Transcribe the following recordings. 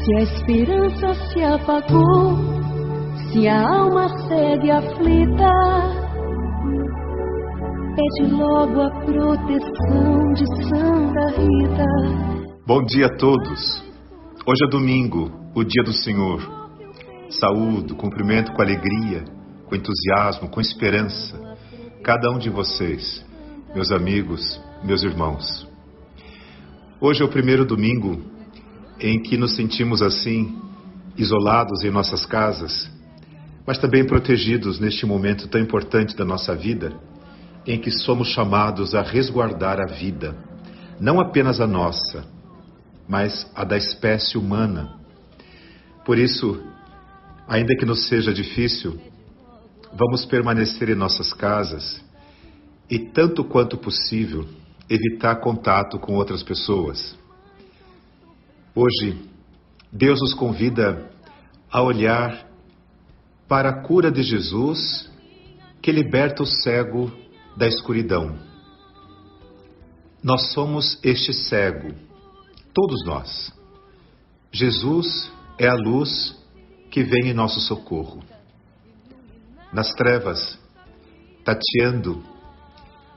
Se a esperança se apagou, se a alma segue aflita, pede logo a proteção de Santa Rita. Bom dia a todos. Hoje é domingo, o dia do Senhor. Saúdo, cumprimento com alegria, com entusiasmo, com esperança, cada um de vocês, meus amigos, meus irmãos. Hoje é o primeiro domingo em que nos sentimos assim, isolados em nossas casas, mas também protegidos neste momento tão importante da nossa vida, em que somos chamados a resguardar a vida, não apenas a nossa, mas a da espécie humana. Por isso, ainda que nos seja difícil, vamos permanecer em nossas casas e, tanto quanto possível, evitar contato com outras pessoas. Hoje, Deus nos convida a olhar para a cura de Jesus, que liberta o cego da escuridão. Nós somos este cego, todos nós. Jesus é a luz que vem em nosso socorro. Nas trevas, tateando,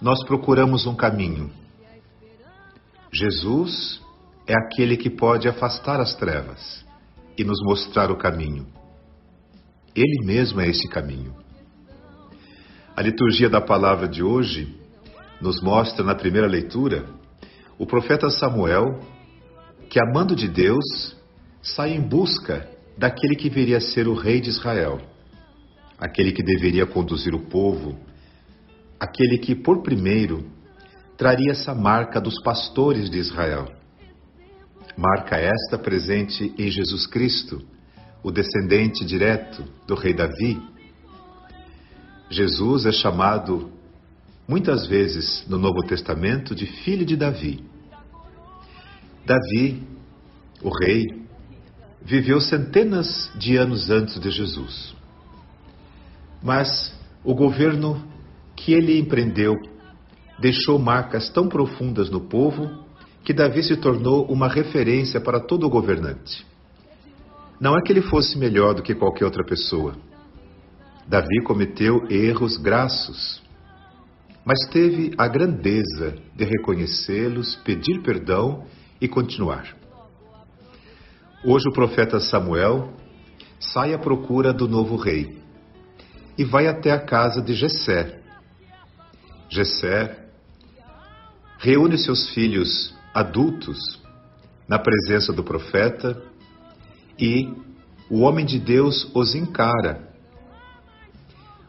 nós procuramos um caminho. Jesus é aquele que pode afastar as trevas e nos mostrar o caminho. Ele mesmo é esse caminho. A liturgia da palavra de hoje nos mostra, na primeira leitura, o profeta Samuel, que, amando de Deus, sai em busca daquele que viria a ser o rei de Israel, aquele que deveria conduzir o povo, aquele que, por primeiro, traria essa marca dos pastores de Israel. Marca esta presente em Jesus Cristo, o descendente direto do rei Davi. Jesus é chamado, muitas vezes no Novo Testamento, de filho de Davi. Davi, o rei, viveu centenas de anos antes de Jesus. Mas o governo que ele empreendeu deixou marcas tão profundas no povo que Davi se tornou uma referência para todo o governante. Não é que ele fosse melhor do que qualquer outra pessoa. Davi cometeu erros grassos, mas teve a grandeza de reconhecê-los, pedir perdão e continuar. Hoje o profeta Samuel sai à procura do novo rei e vai até a casa de Jessé. Jessé reúne seus filhos adultos na presença do profeta e o homem de Deus os encara.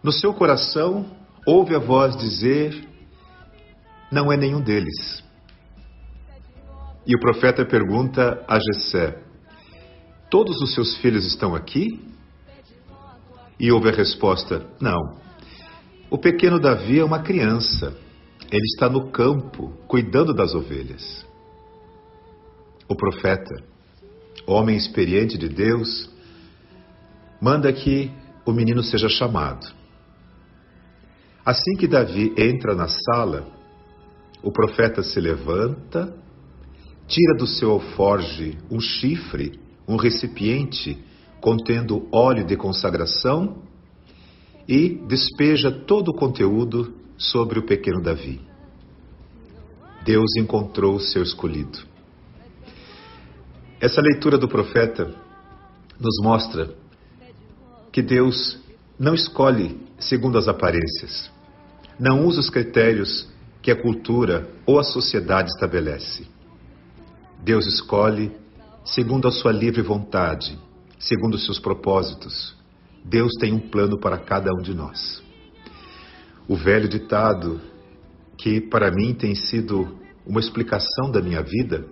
No seu coração ouve a voz dizer: não é nenhum deles. E o profeta pergunta a Jessé: todos os seus filhos estão aqui? E ouve a resposta: não. O pequeno Davi é uma criança. Ele está no campo, cuidando das ovelhas. O profeta, homem experiente de Deus, manda que o menino seja chamado. Assim que Davi entra na sala, o profeta se levanta, tira do seu alforje um chifre, um recipiente contendo óleo de consagração e despeja todo o conteúdo sobre o pequeno Davi. Deus encontrou o seu escolhido. Essa leitura do profeta nos mostra que Deus não escolhe segundo as aparências, não usa os critérios que a cultura ou a sociedade estabelece. Deus escolhe segundo a sua livre vontade, segundo os seus propósitos. Deus tem um plano para cada um de nós. O velho ditado, que para mim tem sido uma explicação da minha vida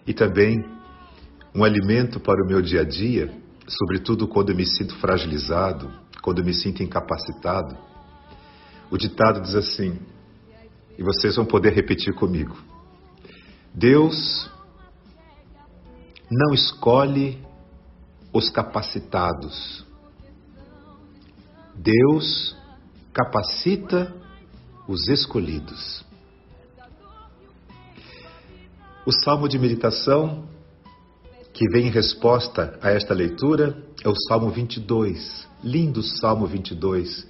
e também um alimento para o meu dia a dia, sobretudo quando eu me sinto fragilizado, quando eu me sinto incapacitado. O ditado diz assim, e vocês vão poder repetir comigo: Deus não escolhe os capacitados. Deus capacita os escolhidos. O salmo de meditação que vem em resposta a esta leitura é o Salmo 22, lindo Salmo 22.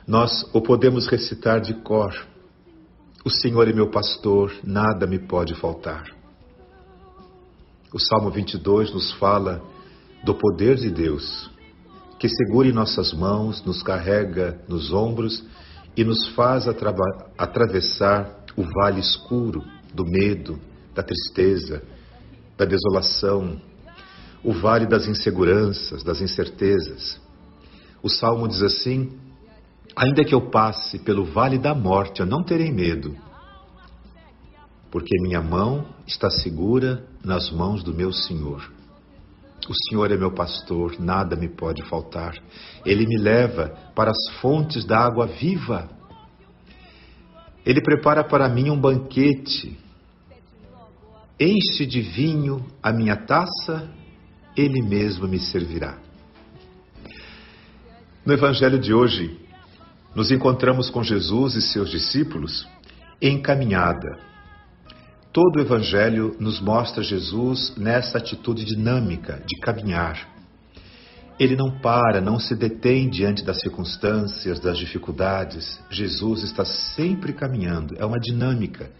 Nós o podemos recitar de cor. O Senhor é meu pastor, nada me pode faltar. O Salmo 22 nos fala do poder de Deus, que segura em nossas mãos, nos carrega nos ombros e nos faz atravessar o vale escuro do medo, da tristeza, da desolação, o vale das inseguranças, das incertezas. O Salmo diz assim: ainda que eu passe pelo vale da morte, eu não terei medo, porque minha mão está segura nas mãos do meu Senhor. O Senhor é meu pastor, nada me pode faltar. Ele me leva para as fontes da água viva. Ele prepara para mim um banquete. Enche de vinho a minha taça, Ele mesmo me servirá. No Evangelho de hoje, nos encontramos com Jesus e seus discípulos em caminhada. Todo o Evangelho nos mostra Jesus nessa atitude dinâmica de caminhar. Ele não para, não se detém diante das circunstâncias, das dificuldades. Jesus está sempre caminhando, é uma dinâmica.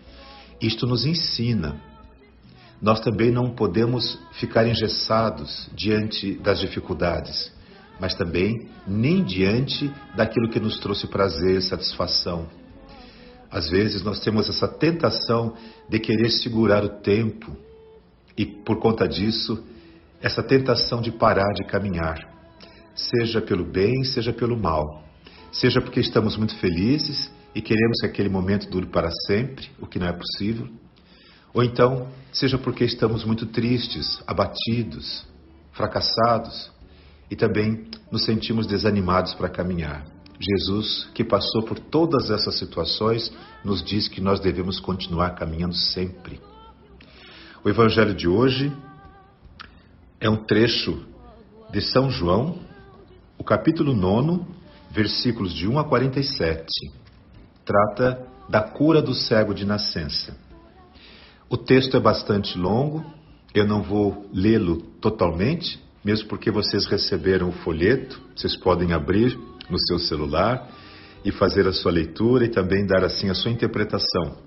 Isto nos ensina. Nós também não podemos ficar engessados diante das dificuldades, mas também nem diante daquilo que nos trouxe prazer, satisfação. Às vezes nós temos essa tentação de querer segurar o tempo e, por conta disso, essa tentação de parar de caminhar, seja pelo bem, seja pelo mal, seja porque estamos muito felizes e queremos que aquele momento dure para sempre, o que não é possível, ou então, seja porque estamos muito tristes, abatidos, fracassados e também nos sentimos desanimados para caminhar. Jesus, que passou por todas essas situações, nos diz que nós devemos continuar caminhando sempre. O Evangelho de hoje é um trecho de São João, o capítulo 9, versículos de 1 a 47. Trata da cura do cego de nascença. O texto é bastante longo, eu não vou lê-lo totalmente, mesmo porque vocês receberam o folheto, vocês podem abrir no seu celular e fazer a sua leitura e também dar assim a sua interpretação.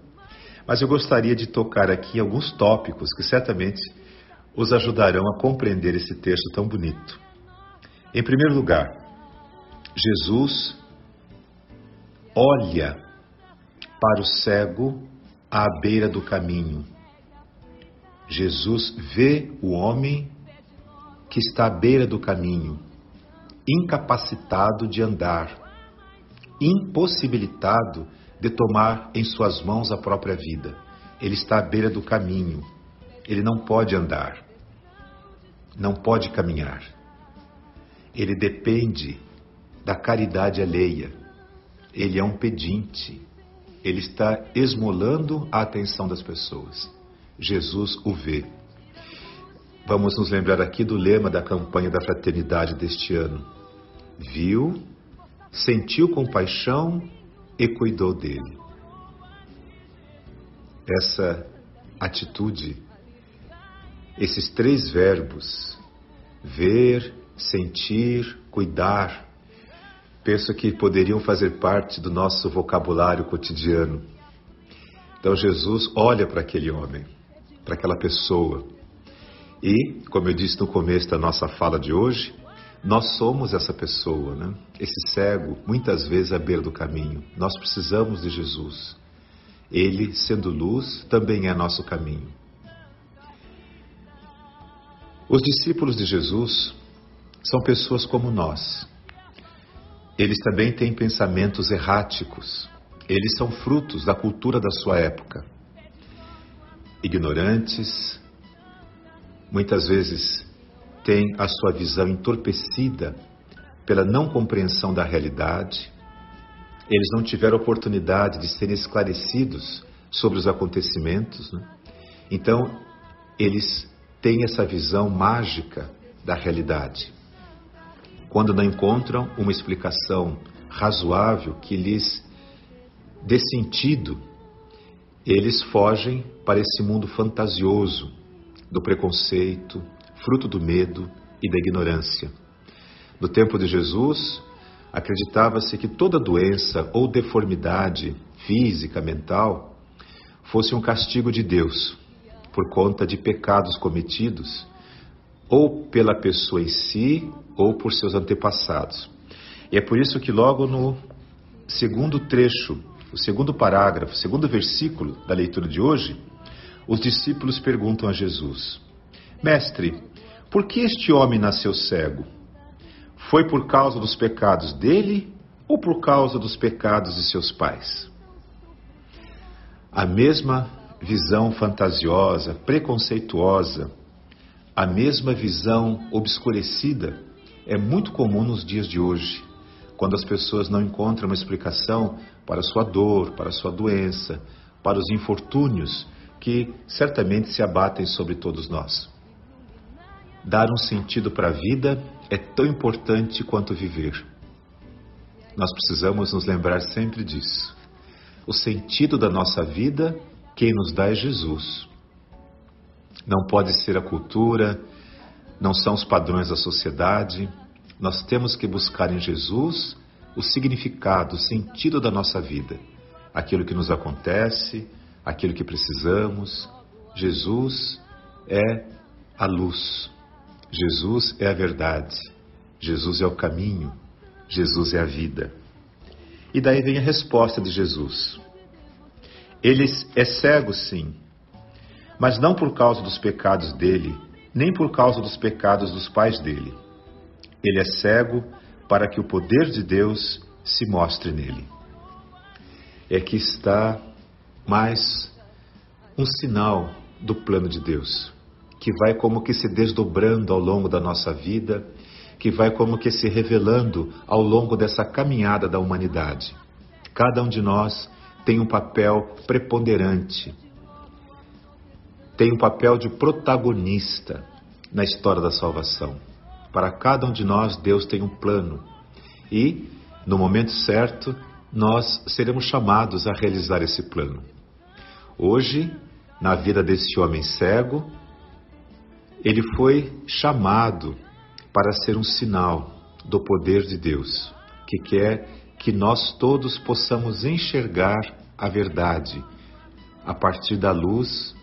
Mas eu gostaria de tocar aqui alguns tópicos que certamente os ajudarão a compreender esse texto tão bonito. Em primeiro lugar, Jesus olha para o cego à beira do caminho. Jesus vê o homem que está à beira do caminho, incapacitado de andar, impossibilitado de tomar em suas mãos a própria vida. Ele está à beira do caminho, ele não pode andar, não pode caminhar. Ele depende da caridade alheia, ele é um pedinte, ele está esmolando a atenção das pessoas. Jesus o vê. Vamos nos lembrar aqui do lema da campanha da fraternidade deste ano. Viu, sentiu compaixão e cuidou dele. Essa atitude, esses três verbos, ver, sentir, cuidar, penso que poderiam fazer parte do nosso vocabulário cotidiano. Então Jesus olha para aquele homem, para aquela pessoa. E, como eu disse no começo da nossa fala de hoje, nós somos essa pessoa, né? Esse cego, muitas vezes à beira do caminho. Nós precisamos de Jesus. Ele, sendo luz, também é nosso caminho. Os discípulos de Jesus são pessoas como nós. Eles também têm pensamentos erráticos. Eles são frutos da cultura da sua época. Ignorantes, muitas vezes têm a sua visão entorpecida pela não compreensão da realidade. Eles não tiveram oportunidade de serem esclarecidos sobre os acontecimentos, né? Então, eles têm essa visão mágica da realidade. Quando não encontram uma explicação razoável que lhes dê sentido, eles fogem para esse mundo fantasioso do preconceito, fruto do medo e da ignorância. No tempo de Jesus, acreditava-se que toda doença ou deformidade física, mental, fosse um castigo de Deus, por conta de pecados cometidos, ou pela pessoa em si, ou por seus antepassados. E é por isso que logo no segundo trecho, o segundo parágrafo, o segundo versículo da leitura de hoje, os discípulos perguntam a Jesus: Mestre, por que este homem nasceu cego? Foi por causa dos pecados dele ou por causa dos pecados de seus pais? A mesma visão fantasiosa, preconceituosa, a mesma visão obscurecida é muito comum nos dias de hoje, quando as pessoas não encontram uma explicação para a sua dor, para a sua doença, para os infortúnios que certamente se abatem sobre todos nós. Dar um sentido para a vida é tão importante quanto viver. Nós precisamos nos lembrar sempre disso. O sentido da nossa vida, quem nos dá é Jesus. Não pode ser a cultura, não são os padrões da sociedade. Nós temos que buscar em Jesus o significado, o sentido da nossa vida. Aquilo que nos acontece, aquilo que precisamos. Jesus é a luz. Jesus é a verdade. Jesus é o caminho. Jesus é a vida. E daí vem a resposta de Jesus. Ele é cego, sim, mas não por causa dos pecados dele, nem por causa dos pecados dos pais dele. Ele é cego para que o poder de Deus se mostre nele. É que está mais um sinal do plano de Deus, que vai como que se desdobrando ao longo da nossa vida, que vai como que se revelando ao longo dessa caminhada da humanidade. Cada um de nós tem um papel preponderante, tem um papel de protagonista na história da salvação. Para cada um de nós, Deus tem um plano e, no momento certo, nós seremos chamados a realizar esse plano. Hoje, na vida desse homem cego, ele foi chamado para ser um sinal do poder de Deus, que quer que nós todos possamos enxergar a verdade a partir da luz,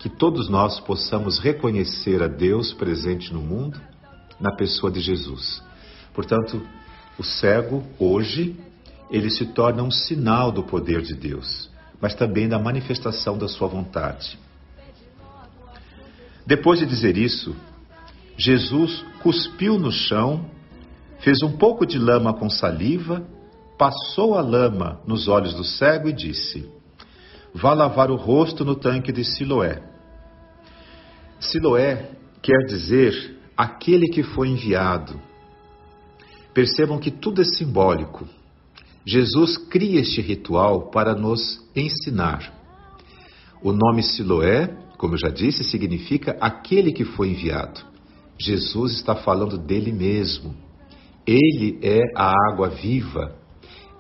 que todos nós possamos reconhecer a Deus presente no mundo, na pessoa de Jesus. Portanto, o cego, hoje, ele se torna um sinal do poder de Deus, mas também da manifestação da sua vontade. Depois de dizer isso, Jesus cuspiu no chão, fez um pouco de lama com saliva, passou a lama nos olhos do cego e disse: Vá lavar o rosto no tanque de Siloé. Siloé quer dizer aquele que foi enviado. Percebam que tudo é simbólico. Jesus cria este ritual para nos ensinar. O nome Siloé, como eu já disse, significa aquele que foi enviado. Jesus está falando dele mesmo. Ele é a água viva.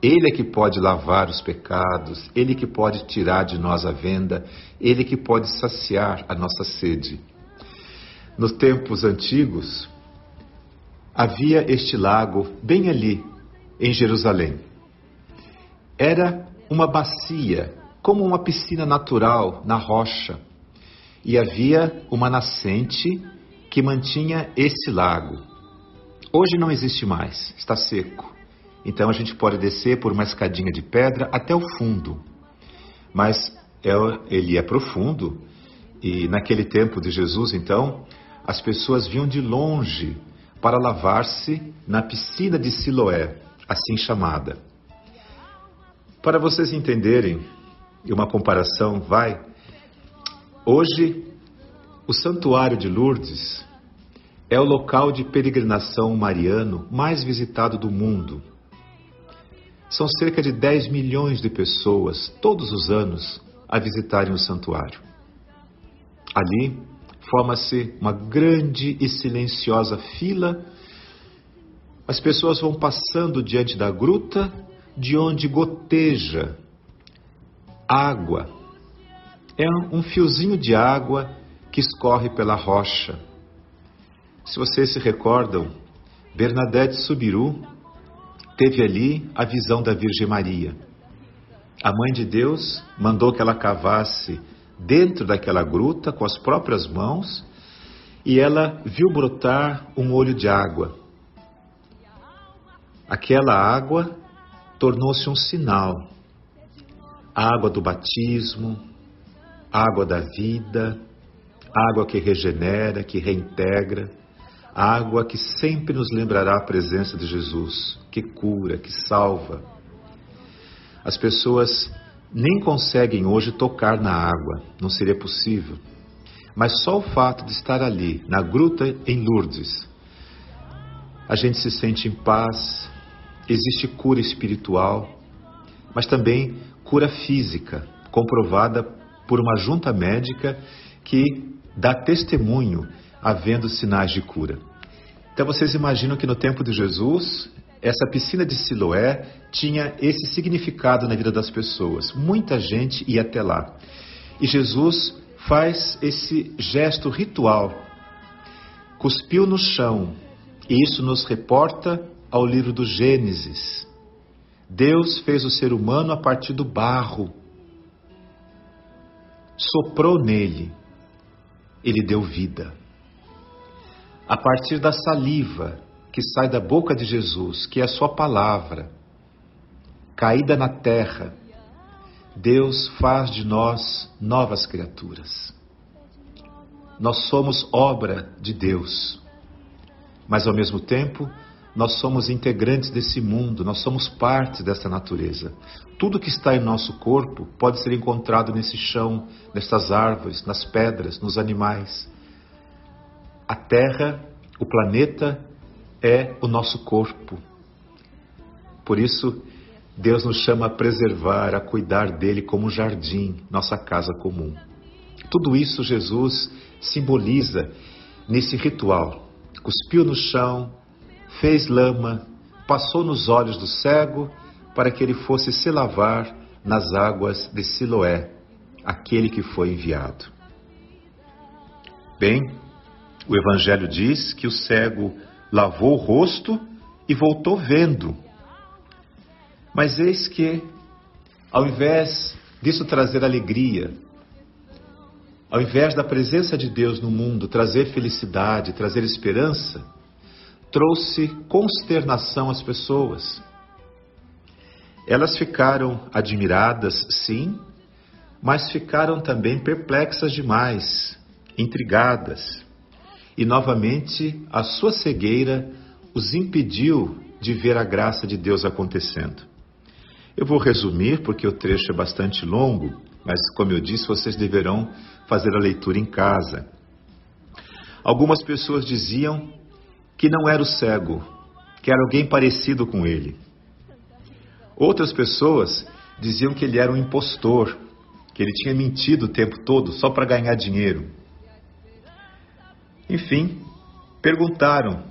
Ele é que pode lavar os pecados. Ele que pode tirar de nós a venda. Ele que pode saciar a nossa sede. Nos tempos antigos, havia este lago bem ali, em Jerusalém. Era uma bacia, como uma piscina natural na rocha. E havia uma nascente que mantinha esse lago. Hoje não existe mais, está seco. Então a gente pode descer por uma escadinha de pedra até o fundo. Mas ele é profundo e naquele tempo de Jesus, então, as pessoas vinham de longe para lavar-se na piscina de Siloé, assim chamada. Para vocês entenderem, e uma comparação vai, hoje o Santuário de Lourdes é o local de peregrinação mariano mais visitado do mundo. São cerca de 10 milhões de pessoas, todos os anos, a visitarem o santuário. Ali, forma-se uma grande e silenciosa fila. As pessoas vão passando diante da gruta, de onde goteja água. É um fiozinho de água que escorre pela rocha. Se vocês se recordam, Bernadette Soubirous teve ali a visão da Virgem Maria. A Mãe de Deus mandou que ela cavasse dentro daquela gruta com as próprias mãos e ela viu brotar um olho de água. Aquela água tornou-se um sinal. A água do batismo, a água da vida, a água que regenera, que reintegra, a água que sempre nos lembrará a presença de Jesus, que cura, que salva. As pessoas nem conseguem hoje tocar na água, não seria possível. Mas só o fato de estar ali, na gruta em Lourdes, a gente se sente em paz, existe cura espiritual, mas também cura física, comprovada por uma junta médica que dá testemunho havendo sinais de cura. Então vocês imaginam que no tempo de Jesus, essa piscina de Siloé tinha esse significado na vida das pessoas. Muita gente ia até lá. E Jesus faz esse gesto ritual. Cuspiu no chão. E isso nos reporta ao livro do Gênesis. Deus fez o ser humano a partir do barro. Soprou nele. Ele deu vida. A partir da saliva que sai da boca de Jesus, que é a sua palavra, caída na terra, Deus faz de nós novas criaturas. Nós somos obra de Deus, mas ao mesmo tempo, nós somos integrantes desse mundo, nós somos parte dessa natureza. Tudo que está em nosso corpo pode ser encontrado nesse chão, nestas árvores, nas pedras, nos animais. A Terra, o planeta, é o nosso corpo. Por isso, Deus nos chama a preservar, a cuidar dele como um jardim, nossa casa comum. Tudo isso Jesus simboliza nesse ritual. Cuspiu no chão, fez lama, passou nos olhos do cego para que ele fosse se lavar nas águas de Siloé, aquele que foi enviado. Bem, o Evangelho diz que o cego lavou o rosto e voltou vendo. Mas eis que, ao invés disso trazer alegria, ao invés da presença de Deus no mundo trazer felicidade, trazer esperança, trouxe consternação às pessoas. Elas ficaram admiradas, sim, mas ficaram também perplexas demais, intrigadas. E novamente a sua cegueira os impediu de ver a graça de Deus acontecendo. Eu vou resumir porque o trecho é bastante longo, mas como eu disse, vocês deverão fazer a leitura em casa. Algumas pessoas diziam que não era o cego, que era alguém parecido com ele. Outras pessoas diziam que ele era um impostor, que ele tinha mentido o tempo todo só para ganhar dinheiro. Enfim, perguntaram,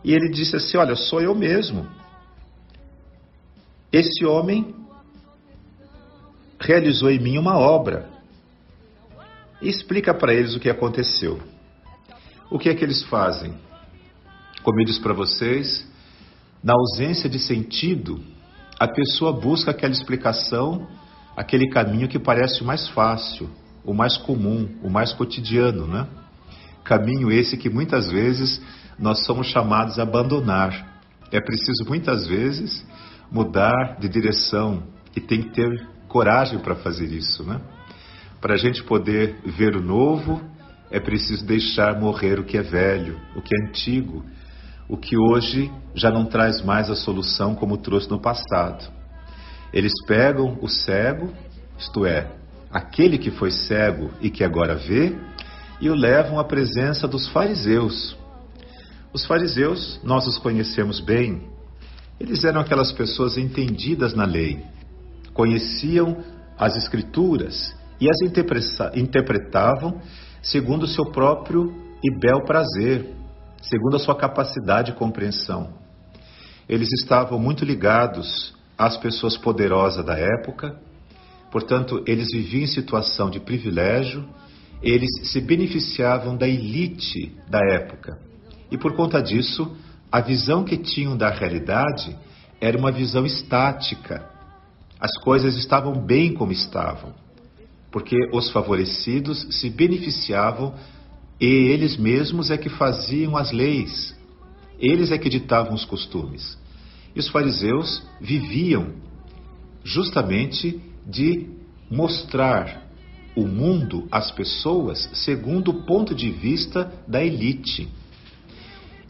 e ele disse assim: olha, sou eu mesmo. Esse homem realizou em mim uma obra. E explica para eles o que aconteceu. O que é que eles fazem? Como eu disse para vocês, na ausência de sentido, a pessoa busca aquela explicação, aquele caminho que parece o mais fácil, o mais comum, o mais cotidiano, né? Caminho esse que muitas vezes nós somos chamados a abandonar. É preciso muitas vezes mudar de direção e tem que ter coragem para fazer isso, né? Para a gente poder ver o novo, é preciso deixar morrer o que é velho, o que é antigo, o que hoje já não traz mais a solução como trouxe no passado. Eles pegam o cego, isto é, aquele que foi cego e que agora vê, e o levam à presença dos fariseus. Os fariseus, nós os conhecemos bem, eles eram aquelas pessoas entendidas na lei, conheciam as escrituras e as interpretavam segundo o seu próprio e bel prazer, segundo a sua capacidade de compreensão. Eles estavam muito ligados às pessoas poderosas da época, portanto, eles viviam em situação de privilégio eles se beneficiavam da elite da época. E por conta disso, a visão que tinham da realidade era uma visão estática. As coisas estavam bem como estavam, porque os favorecidos se beneficiavam e eles mesmos é que faziam as leis, eles é que ditavam os costumes. E os fariseus viviam justamente de mostrar o mundo às pessoas segundo o ponto de vista da elite.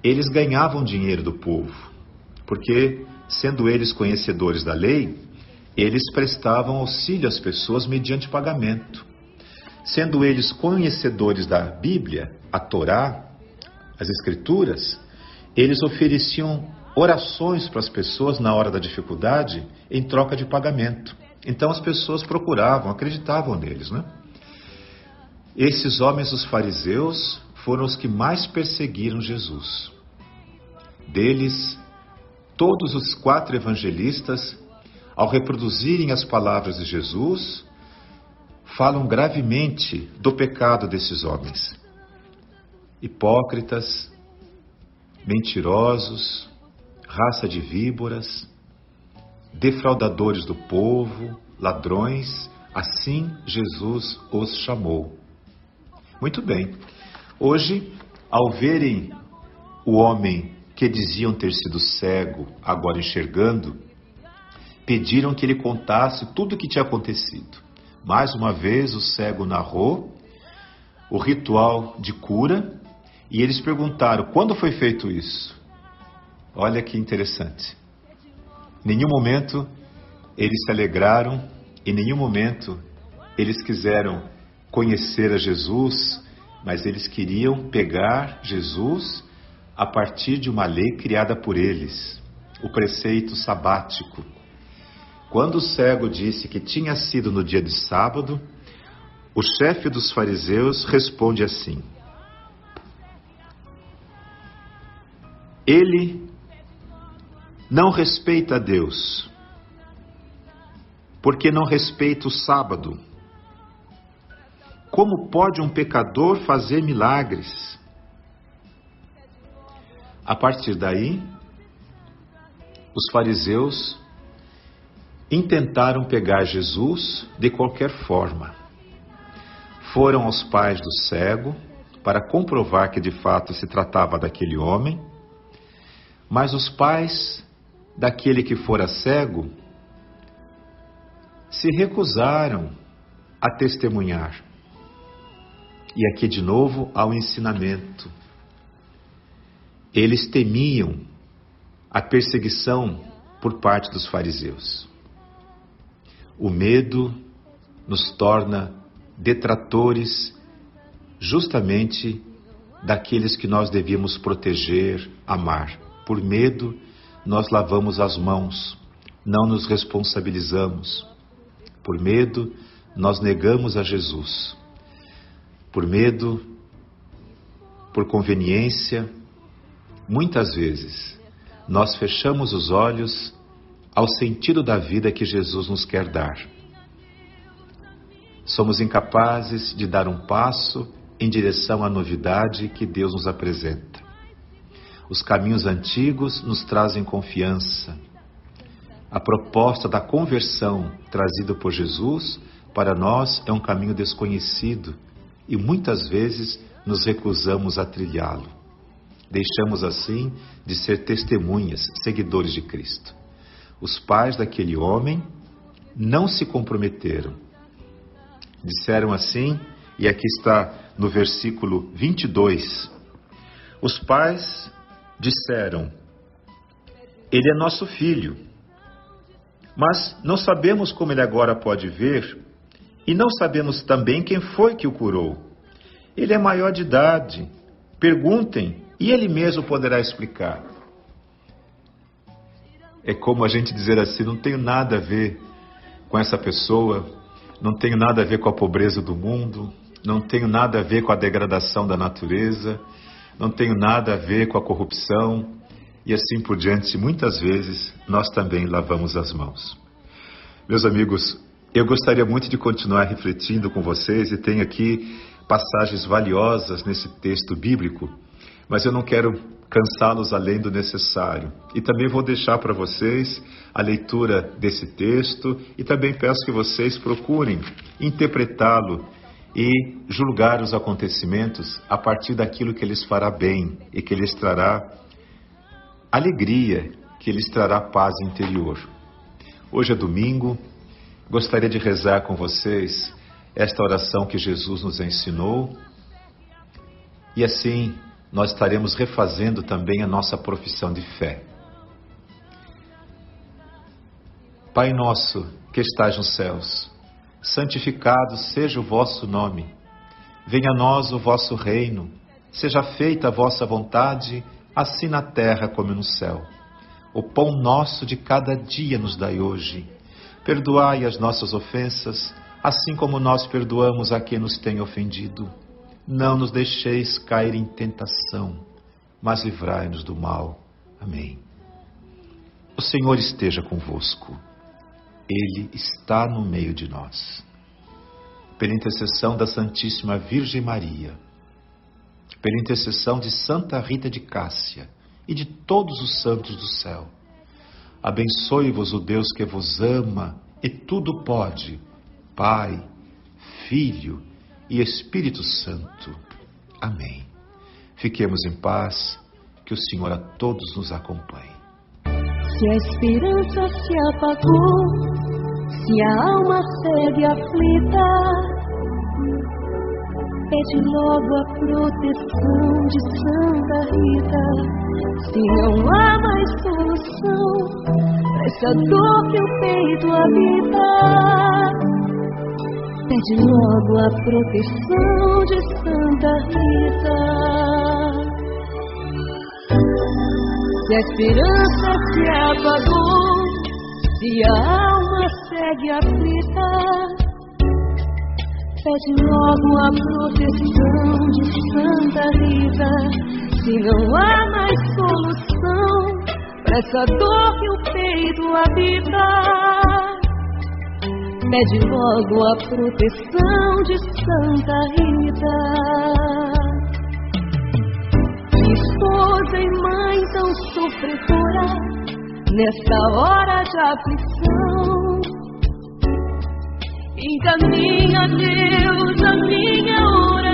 Eles ganhavam dinheiro do povo, porque, sendo eles conhecedores da lei, eles prestavam auxílio às pessoas mediante pagamento. Sendo eles conhecedores da Bíblia, a Torá, as Escrituras, eles ofereciam orações para as pessoas na hora da dificuldade em troca de pagamento. Então as pessoas procuravam, acreditavam neles, né? Esses homens, os fariseus, foram os que mais perseguiram Jesus. Deles, todos os 4 evangelistas, ao reproduzirem as palavras de Jesus, falam gravemente do pecado desses homens. Hipócritas, mentirosos, raça de víboras, defraudadores do povo, ladrões, assim Jesus os chamou. Muito bem. Hoje, ao verem o homem que diziam ter sido cego, agora enxergando, pediram que ele contasse tudo o que tinha acontecido. Mais uma vez o cego narrou o ritual de cura e eles perguntaram: quando foi feito isso? Olha que interessante. Em nenhum momento eles se alegraram, em nenhum momento eles quiseram conhecer a Jesus, mas eles queriam pegar Jesus a partir de uma lei criada por eles, o preceito sabático. Quando o cego disse que tinha sido no dia de sábado, o chefe dos fariseus responde assim: ele não respeita a Deus, porque não respeita o sábado. Como pode um pecador fazer milagres? A partir daí, os fariseus intentaram pegar Jesus de qualquer forma. Foram aos pais do cego para comprovar que de fato se tratava daquele homem, mas os pais daquele que fora cego se recusaram a testemunhar. E aqui de novo há o ensinamento. Eles temiam a perseguição por parte dos fariseus. O medo nos torna detratores justamente daqueles que nós devíamos proteger, amar. Por medo, nós lavamos as mãos, não nos responsabilizamos. Por medo, nós negamos a Jesus. Por medo, por conveniência, muitas vezes, nós fechamos os olhos ao sentido da vida que Jesus nos quer dar. Somos incapazes de dar um passo em direção à novidade que Deus nos apresenta. Os caminhos antigos nos trazem confiança. A proposta da conversão trazida por Jesus para nós é um caminho desconhecido e muitas vezes nos recusamos a trilhá-lo. Deixamos assim de ser testemunhas, seguidores de Cristo. Os pais daquele homem não se comprometeram. Disseram assim, e aqui está no versículo 22, os pais disseram: ele é nosso filho, mas não sabemos como ele agora pode ver, e não sabemos também quem foi que o curou. Ele é maior de idade, perguntem, e ele mesmo poderá explicar. É como a gente dizer assim: não tenho nada a ver com essa pessoa, não tenho nada a ver com a pobreza do mundo, não tenho nada a ver com a degradação da natureza, não tenho nada a ver com a corrupção, e assim por diante. Muitas vezes nós também lavamos as mãos. Meus amigos, eu gostaria muito de continuar refletindo com vocês e tenho aqui passagens valiosas nesse texto bíblico, mas eu não quero cansá-los além do necessário. E também vou deixar para vocês a leitura desse texto e também peço que vocês procurem interpretá-lo e julgar os acontecimentos a partir daquilo que lhes fará bem e que lhes trará alegria, que lhes trará paz interior. Hoje é domingo, gostaria de rezar com vocês esta oração que Jesus nos ensinou e assim nós estaremos refazendo também a nossa profissão de fé. Pai nosso que estais nos céus, santificado seja o vosso nome. Venha a nós o vosso reino. Seja feita a vossa vontade, assim na terra como no céu. O pão nosso de cada dia nos dai hoje. Perdoai as nossas ofensas, assim como nós perdoamos a quem nos tem ofendido. Não nos deixeis cair em tentação, mas livrai-nos do mal. Amém. O Senhor esteja convosco. Ele está no meio de nós. Pela intercessão da Santíssima Virgem Maria, pela intercessão de Santa Rita de Cássia e de todos os santos do céu, abençoe-vos o Deus que vos ama e tudo pode, Pai, Filho e Espírito Santo. Amém. Fiquemos em paz, que o Senhor a todos nos acompanhe. Se a esperança se apagou, se a alma segue aflita, pede logo a proteção de Santa Rita. Se não há mais solução pra essa dor que o peito habita, pede logo a proteção de Santa Rita. Se a esperança se apagou, se a alma segue aflita, pede logo a proteção de Santa Rita. Se não há mais solução pra essa dor que o peito habita, pede logo a proteção de Santa Rita. Esposa e mãe tão sofredora, nesta hora de aflição, encaminha a Deus a minha oração.